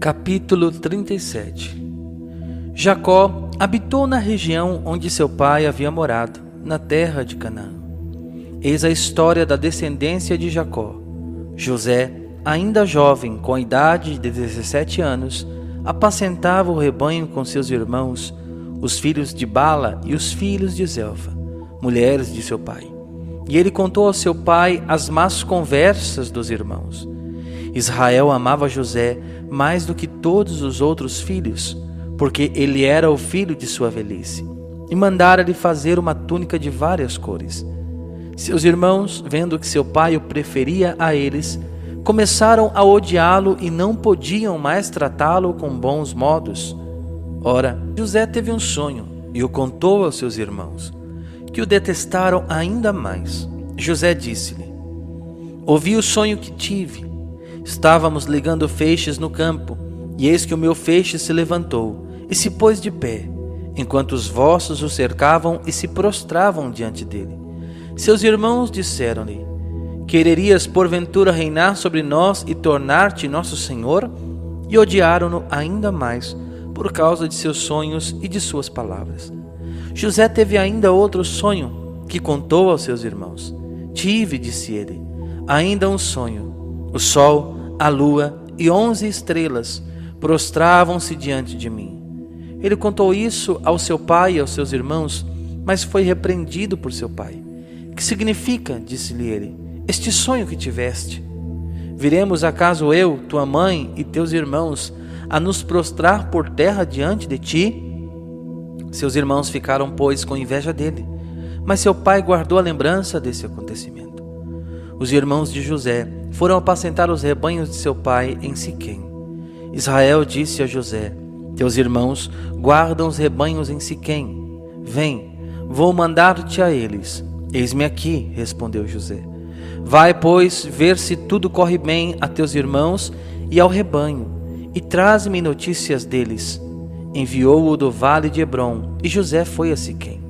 Capítulo 37. Jacó habitou na região onde seu pai havia morado, na terra de Canaã. Eis a história da descendência de Jacó. José, ainda jovem, com a idade de 17 anos, apacentava o rebanho com seus irmãos, os filhos de Bala e os filhos de Zelfa, mulheres de seu pai. E ele contou ao seu pai as más conversas dos irmãos. Israel amava José mais do que todos os outros filhos, porque ele era o filho de sua velhice, e mandara-lhe fazer uma túnica de várias cores. Seus irmãos, vendo que seu pai o preferia a eles, começaram a odiá-lo e não podiam mais tratá-lo com bons modos. Ora, José teve um sonho e o contou aos seus irmãos, que o detestaram ainda mais. José disse-lhe: ouvi o sonho que tive. Estávamos ligando feixes no campo, e eis que o meu feixe se levantou e se pôs de pé, enquanto os vossos o cercavam e se prostravam diante dele. Seus irmãos disseram-lhe: quererias porventura reinar sobre nós e tornar-te nosso senhor? E odiaram-no ainda mais por causa de seus sonhos e de suas palavras. José teve ainda outro sonho, que contou aos seus irmãos. Tive, disse ele, ainda um sonho. O sol, a lua e 11 estrelas prostravam-se diante de mim. Ele contou isso ao seu pai e aos seus irmãos, mas foi repreendido por seu pai. Que significa, disse-lhe ele, este sonho que tiveste? Viremos acaso eu, tua mãe e teus irmãos a nos prostrar por terra diante de ti? Seus irmãos ficaram, pois, com inveja dele, mas seu pai guardou a lembrança desse acontecimento. Os irmãos de José foram apacentar os rebanhos de seu pai em Siquém. Israel disse a José: teus irmãos guardam os rebanhos em Siquém. Vem, vou mandar-te a eles. Eis-me aqui, respondeu José. Vai, pois, ver se tudo corre bem a teus irmãos e ao rebanho, e traze-me notícias deles. Enviou-o do vale de Hebrom, e José foi a Siquém.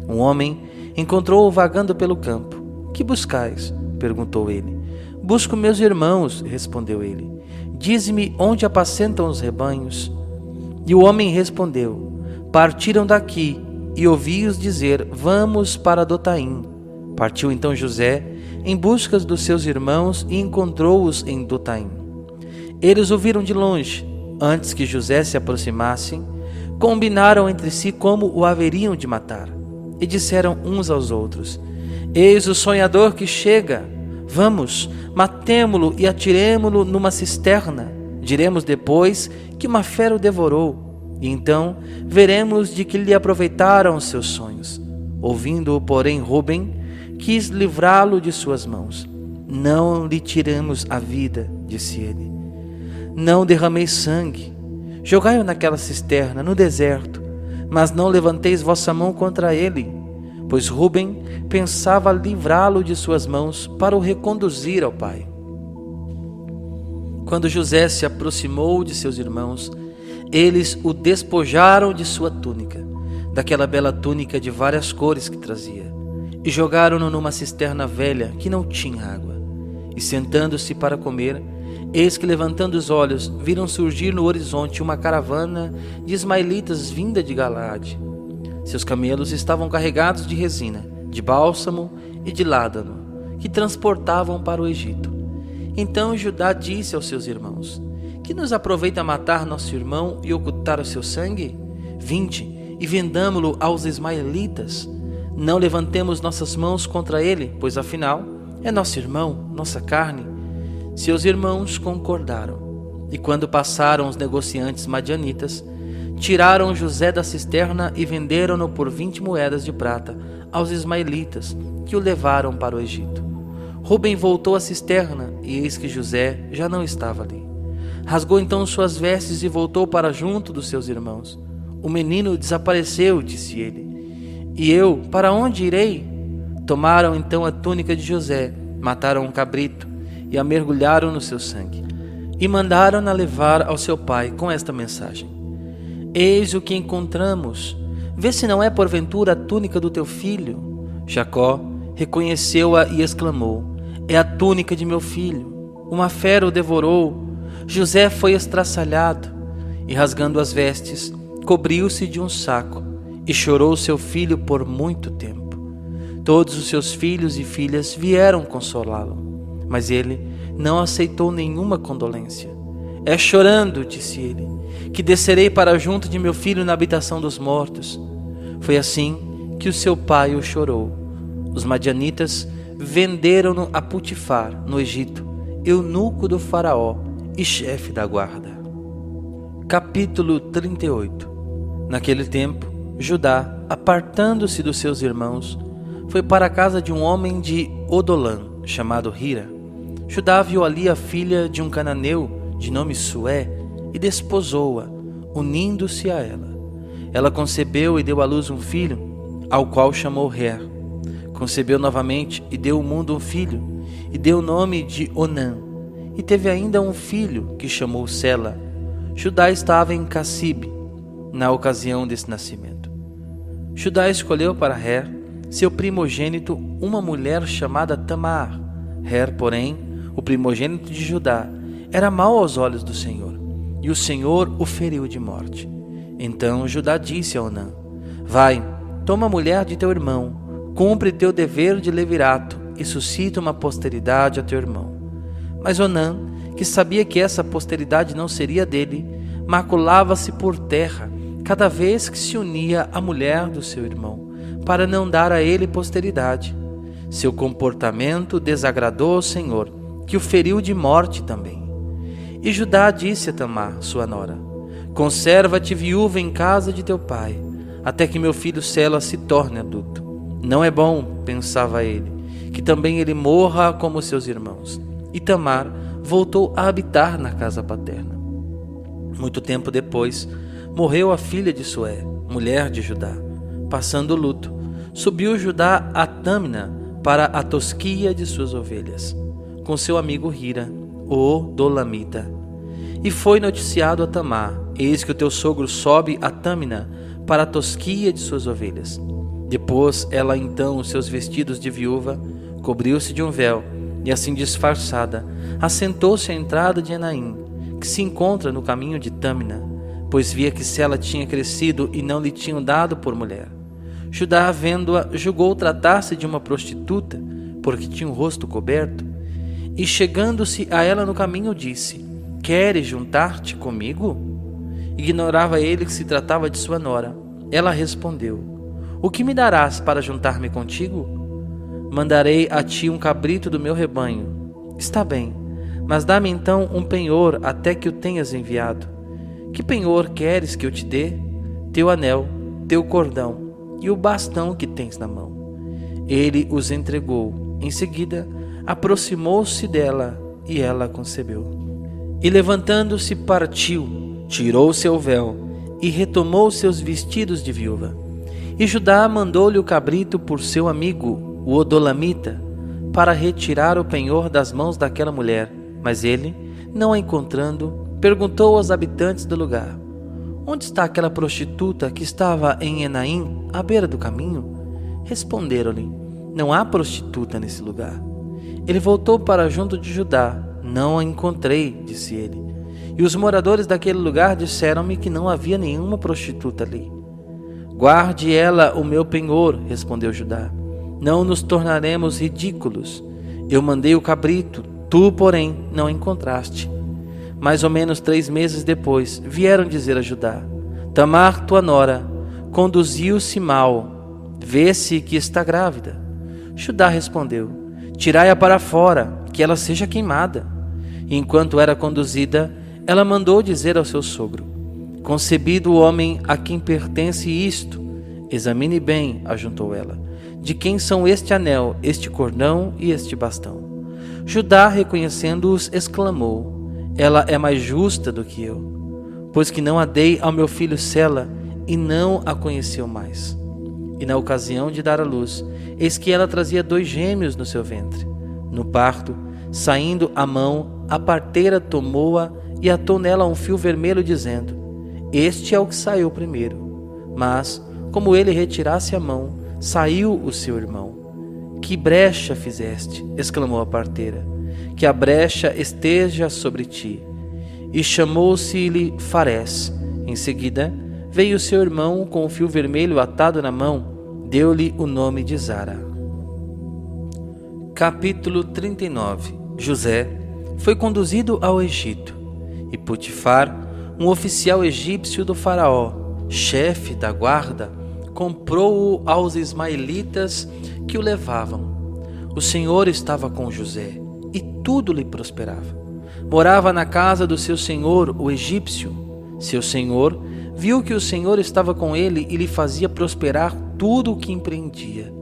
Um homem encontrou-o vagando pelo campo. Que buscais? Perguntou ele. Busco meus irmãos, respondeu ele. Dize-me onde apacentam os rebanhos. E o homem respondeu: partiram daqui, e ouvi-os dizer: vamos para Dotaim. Partiu então José em busca dos seus irmãos e encontrou-os em Dotaim. Eles o viram de longe. Antes que José se aproximasse, combinaram entre si como o haveriam de matar. E disseram uns aos outros: eis o sonhador que chega. Vamos, matemo-lo e atiremo-lo numa cisterna. Diremos depois que uma fera o devorou, e então veremos de que lhe aproveitaram os seus sonhos. Ouvindo-o, porém, Ruben quis livrá-lo de suas mãos. Não lhe tiremos a vida, disse ele. Não derrameis sangue. Jogai-o naquela cisterna, no deserto, mas não levanteis vossa mão contra ele. Pois Ruben pensava livrá-lo de suas mãos para o reconduzir ao pai. Quando José se aproximou de seus irmãos, eles o despojaram de sua túnica, daquela bela túnica de várias cores que trazia, e jogaram-no numa cisterna velha que não tinha água. E sentando-se para comer, eis que, levantando os olhos, viram surgir no horizonte uma caravana de ismaelitas vinda de Galaade. Seus camelos estavam carregados de resina, de bálsamo e de ládano, que transportavam para o Egito. Então Judá disse aos seus irmãos: que nos aproveita matar nosso irmão e ocultar o seu sangue? Vinde e vendamo-lo aos ismaelitas. Não levantemos nossas mãos contra ele, pois afinal é nosso irmão, nossa carne. Seus irmãos concordaram. E quando passaram os negociantes madianitas, tiraram José da cisterna e venderam-no por 20 moedas de prata aos ismaelitas, que o levaram para o Egito. Ruben voltou à cisterna, e eis que José já não estava ali. Rasgou então suas vestes e voltou para junto dos seus irmãos. O menino desapareceu, disse ele. E eu, para onde irei? Tomaram então a túnica de José, mataram um cabrito e a mergulharam no seu sangue. E mandaram-na levar ao seu pai com esta mensagem: eis o que encontramos. Vê se não é porventura a túnica do teu filho. Jacó reconheceu-a e exclamou: é a túnica de meu filho. Uma fera o devorou. José foi estraçalhado e, rasgando as vestes, cobriu-se de um saco e chorou seu filho por muito tempo. Todos os seus filhos e filhas vieram consolá-lo, mas ele não aceitou nenhuma condolência. É chorando, disse ele, que descerei para junto de meu filho na habitação dos mortos. Foi assim que o seu pai o chorou. Os madianitas venderam-no a Potifar, no Egito, eunuco do faraó e chefe da guarda. Capítulo 38. Naquele tempo, Judá, apartando-se dos seus irmãos, foi para a casa de um homem de Odolã, chamado Hira. Judá viu ali a filha de um cananeu, de nome Sué, e desposou-a, unindo-se a ela. Ela concebeu e deu à luz um filho, ao qual chamou Rer. Concebeu novamente e deu ao mundo um filho, e deu o nome de Onã. E teve ainda um filho, que chamou Sela. Judá estava em Cassibe, na ocasião desse nascimento. Judá escolheu para Rer, seu primogênito, uma mulher chamada Tamar. Rer, porém, o primogênito de Judá, era mau aos olhos do Senhor, e o Senhor o feriu de morte. Então Judá disse a Onã: Vai, toma a mulher de teu irmão, cumpre teu dever de levirato e suscita uma posteridade a teu irmão. Mas Onã, que sabia que essa posteridade não seria dele, maculava-se por terra cada vez que se unia à mulher do seu irmão, para não dar a ele posteridade. Seu comportamento desagradou ao Senhor, que o feriu de morte também. E Judá disse a Tamar, sua nora: Conserva-te viúva em casa de teu pai, até que meu filho Sela se torne adulto. Não é bom, pensava ele, que também ele morra como seus irmãos. E Tamar voltou a habitar na casa paterna. Muito tempo depois, morreu a filha de Sué, mulher de Judá. Passando o luto, subiu Judá a Tâmina para a tosquia de suas ovelhas, com seu amigo Hira, o Dolamita. E foi noticiado a Tamar: Eis que o teu sogro sobe a Tâmina para a tosquia de suas ovelhas. Depôs ela então os seus vestidos de viúva, cobriu-se de um véu, e assim disfarçada, assentou-se à entrada de Enaim, que se encontra no caminho de Tâmina, pois via que Sela tinha crescido e não lhe tinham dado por mulher. Judá, vendo-a, julgou tratar-se de uma prostituta, porque tinha o rosto coberto, e chegando-se a ela no caminho, disse: Queres juntar-te comigo? Ignorava ele que se tratava de sua nora. Ela respondeu: O que me darás para juntar-me contigo? Mandarei a ti um cabrito do meu rebanho. Está bem, mas dá-me então um penhor até que o tenhas enviado. Que penhor queres que eu te dê? Teu anel, teu cordão e o bastão que tens na mão. Ele os entregou. Em seguida, aproximou-se dela e ela concebeu. E levantando-se partiu, tirou seu véu e retomou seus vestidos de viúva. E Judá mandou-lhe o cabrito por seu amigo, o Odolamita, para retirar o penhor das mãos daquela mulher. Mas ele, não a encontrando, perguntou aos habitantes do lugar: Onde está aquela prostituta que estava em Enaim, à beira do caminho? Responderam-lhe: Não há prostituta nesse lugar. Ele voltou para junto de Judá. Não a encontrei, disse ele. E os moradores daquele lugar disseram-me que não havia nenhuma prostituta ali. Guarde ela o meu penhor, respondeu Judá. Não nos tornaremos ridículos. Eu mandei o cabrito, tu, porém, não encontraste. Mais ou menos 3 meses depois, vieram dizer a Judá: Tamar, tua nora, conduziu-se mal. Vê-se que está grávida. Judá respondeu: Tirai-a para fora, que ela seja queimada. E enquanto era conduzida, ela mandou dizer ao seu sogro: Concebido o homem a quem pertence isto, examine bem, ajuntou ela, de quem são este anel, este cordão e este bastão. Judá, reconhecendo-os, exclamou: Ela é mais justa do que eu, pois que não a dei ao meu filho Sela e não a conheceu mais. E na ocasião de dar à luz, eis que ela trazia 2 gêmeos no seu ventre. No parto, saindo a mão, a parteira tomou-a e atou nela um fio vermelho, dizendo: Este é o que saiu primeiro. Mas, como ele retirasse a mão, saiu o seu irmão. Que brecha fizeste, exclamou a parteira, que a brecha esteja sobre ti. e chamou-se-lhe Farés. Em seguida, veio seu irmão com o fio vermelho atado na mão, deu-lhe o nome de Zara. Capítulo 39. José foi conduzido ao Egito, e Potifar, um oficial egípcio do faraó, chefe da guarda, comprou-o aos ismaelitas que o levavam. O Senhor estava com José, e tudo lhe prosperava. Morava na casa do seu senhor, o egípcio. Seu senhor viu que o Senhor estava com ele e lhe fazia prosperar tudo o que empreendia.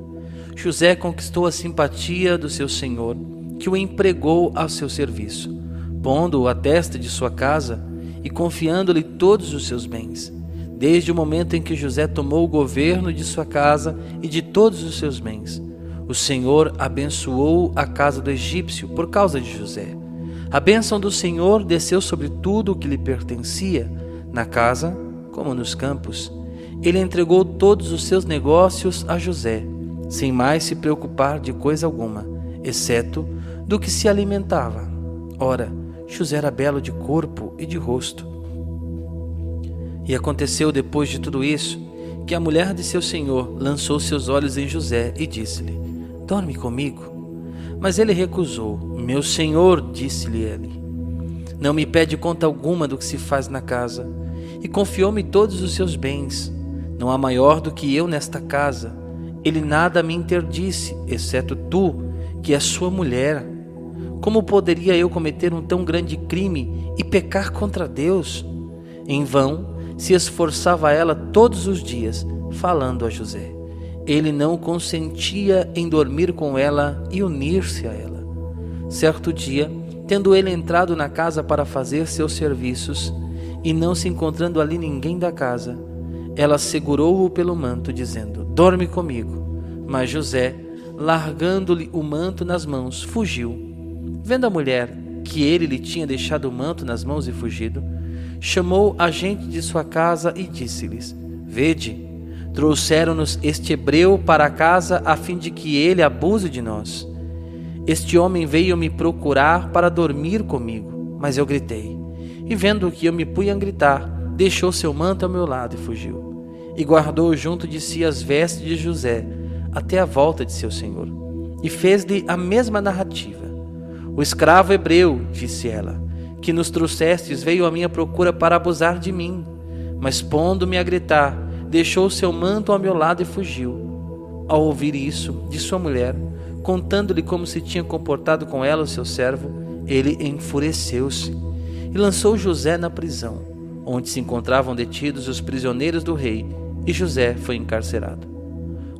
José conquistou a simpatia do seu senhor, que o empregou ao seu serviço, pondo-o à testa de sua casa e confiando-lhe todos os seus bens. Desde o momento em que José tomou o governo de sua casa e de todos os seus bens, o Senhor abençoou a casa do egípcio por causa de José. A bênção do Senhor desceu sobre tudo o que lhe pertencia, na casa como nos campos. Ele entregou todos os seus negócios a José, sem mais se preocupar de coisa alguma, exceto do que se alimentava. Ora, José era belo de corpo e de rosto. E aconteceu depois de tudo isso, que a mulher de seu senhor lançou seus olhos em José e disse-lhe: dorme comigo. Mas ele recusou. Meu senhor, disse-lhe ele, não me pede conta alguma do que se faz na casa, e confiou-me todos os seus bens. Não há maior do que eu nesta casa. Ele nada me interdisse, exceto tu, que és sua mulher. Como poderia eu cometer um tão grande crime e pecar contra Deus? Em vão se esforçava ela todos os dias, falando a José. Ele não consentia em dormir com ela e unir-se a ela. Certo dia, tendo ele entrado na casa para fazer seus serviços, e não se encontrando ali ninguém da casa, ela segurou-o pelo manto, dizendo: dorme comigo. Mas José, largando-lhe o manto nas mãos, fugiu. Vendo a mulher que ele lhe tinha deixado o manto nas mãos e fugido, chamou a gente de sua casa e disse-lhes: vede, trouxeram-nos este hebreu para a casa a fim de que ele abuse de nós. Este homem veio me procurar para dormir comigo, mas eu gritei. E vendo que eu me punha a gritar, deixou seu manto ao meu lado e fugiu. E guardou junto de si as vestes de José até a volta de seu senhor. E fez-lhe a mesma narrativa. O escravo hebreu, disse ela, que nos trouxestes veio à minha procura para abusar de mim. Mas pondo-me a gritar, deixou seu manto ao meu lado e fugiu. Ao ouvir isso de sua mulher, contando-lhe como se tinha comportado com ela o seu servo, ele enfureceu-se e lançou José na prisão, onde se encontravam detidos os prisioneiros do rei, e José foi encarcerado.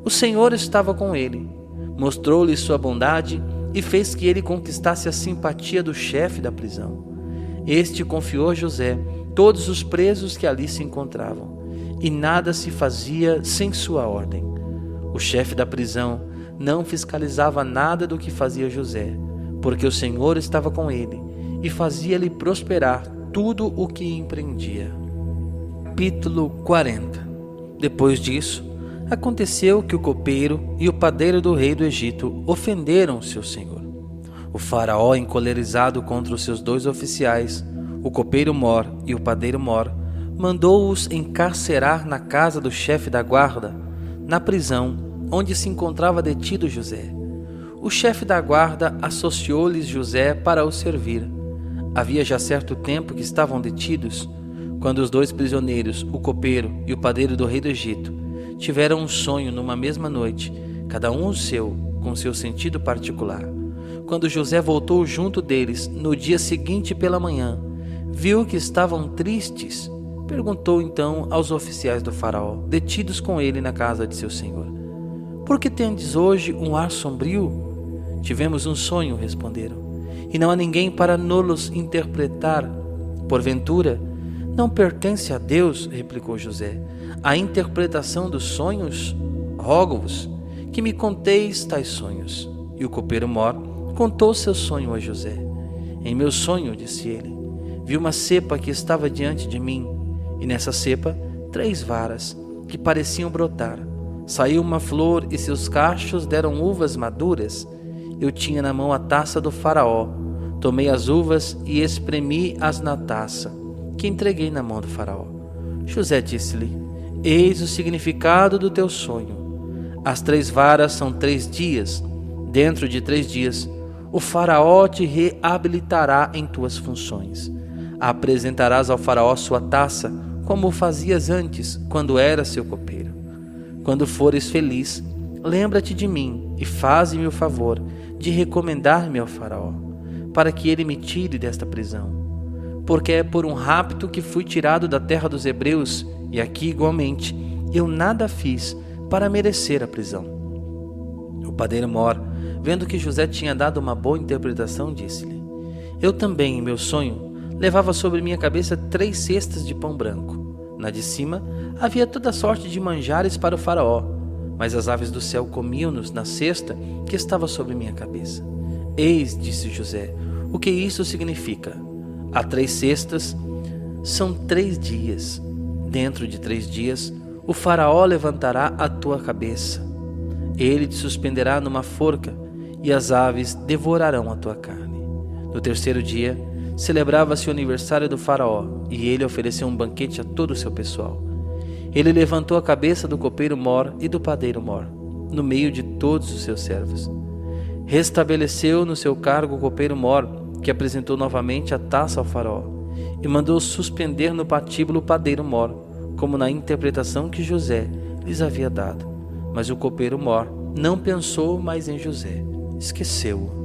O Senhor estava com ele, mostrou-lhe sua bondade e fez que ele conquistasse a simpatia do chefe da prisão. Este confiou a José todos os presos que ali se encontravam, e nada se fazia sem sua ordem. O chefe da prisão não fiscalizava nada do que fazia José, porque o Senhor estava com ele e fazia-lhe prosperar tudo o que empreendia. Capítulo 40. Depois disso, aconteceu que o copeiro e o padeiro do rei do Egito ofenderam seu senhor. O faraó, encolerizado contra os seus dois oficiais, o copeiro Mor e o padeiro Mor, mandou-os encarcerar na casa do chefe da guarda, na prisão onde se encontrava detido José. O chefe da guarda associou-lhes José para o servir. Havia já certo tempo que estavam detidos, quando os dois prisioneiros, o copeiro e o padeiro do rei do Egito, tiveram um sonho numa mesma noite, cada um o seu, com seu sentido particular. Quando José voltou junto deles, no dia seguinte pela manhã, viu que estavam tristes. Perguntou então aos oficiais do faraó, detidos com ele na casa de seu senhor: por que tendes hoje um ar sombrio? Tivemos um sonho, responderam, e não há ninguém para nos interpretar. Porventura, não pertence a Deus, replicou José, a interpretação dos sonhos? Rogo-vos que me conteis tais sonhos. E o copeiro Mor contou seu sonho a José. Em meu sonho, disse ele, vi uma cepa que estava diante de mim, e nessa cepa 3 varas que pareciam brotar. Saiu uma flor e seus cachos deram uvas maduras. Eu tinha na mão a taça do faraó, Tomei as uvas e espremi-as na taça, que entreguei na mão do faraó. José disse-lhe: eis o significado do teu sonho. As 3 varas são 3 dias. Dentro de 3 dias, o faraó te reabilitará em tuas funções. Apresentarás ao faraó sua taça, como o fazias antes, quando eras seu copeiro. Quando fores feliz, lembra-te de mim e faze-me o favor de recomendar-me ao faraó, para que ele me tire desta prisão. Porque é por um rapto que fui tirado da terra dos hebreus, e aqui igualmente eu nada fiz para merecer a prisão. O padeiro Mor, vendo que José tinha dado uma boa interpretação, disse-lhe: eu também, em meu sonho, levava sobre minha cabeça 3 cestas de pão branco. Na de cima havia toda sorte de manjares para o faraó, mas as aves do céu comiam-nos na cesta que estava sobre minha cabeça. Eis, disse José, o que isso significa. Há 3 cestas, são 3 dias. Dentro de 3 dias, o faraó levantará a tua cabeça. Ele te suspenderá numa forca, e as aves devorarão a tua carne. No 3º dia, celebrava-se o aniversário do faraó, e ele ofereceu um banquete a todo o seu pessoal. Ele levantou a cabeça do copeiro Mor e do padeiro Mor, no meio de todos os seus servos. Restabeleceu no seu cargo o copeiro Mor, que apresentou novamente a taça ao faraó, e mandou suspender no patíbulo o padeiro Mor, como na interpretação que José lhes havia dado. Mas o copeiro Mor não pensou mais em José, esqueceu-o.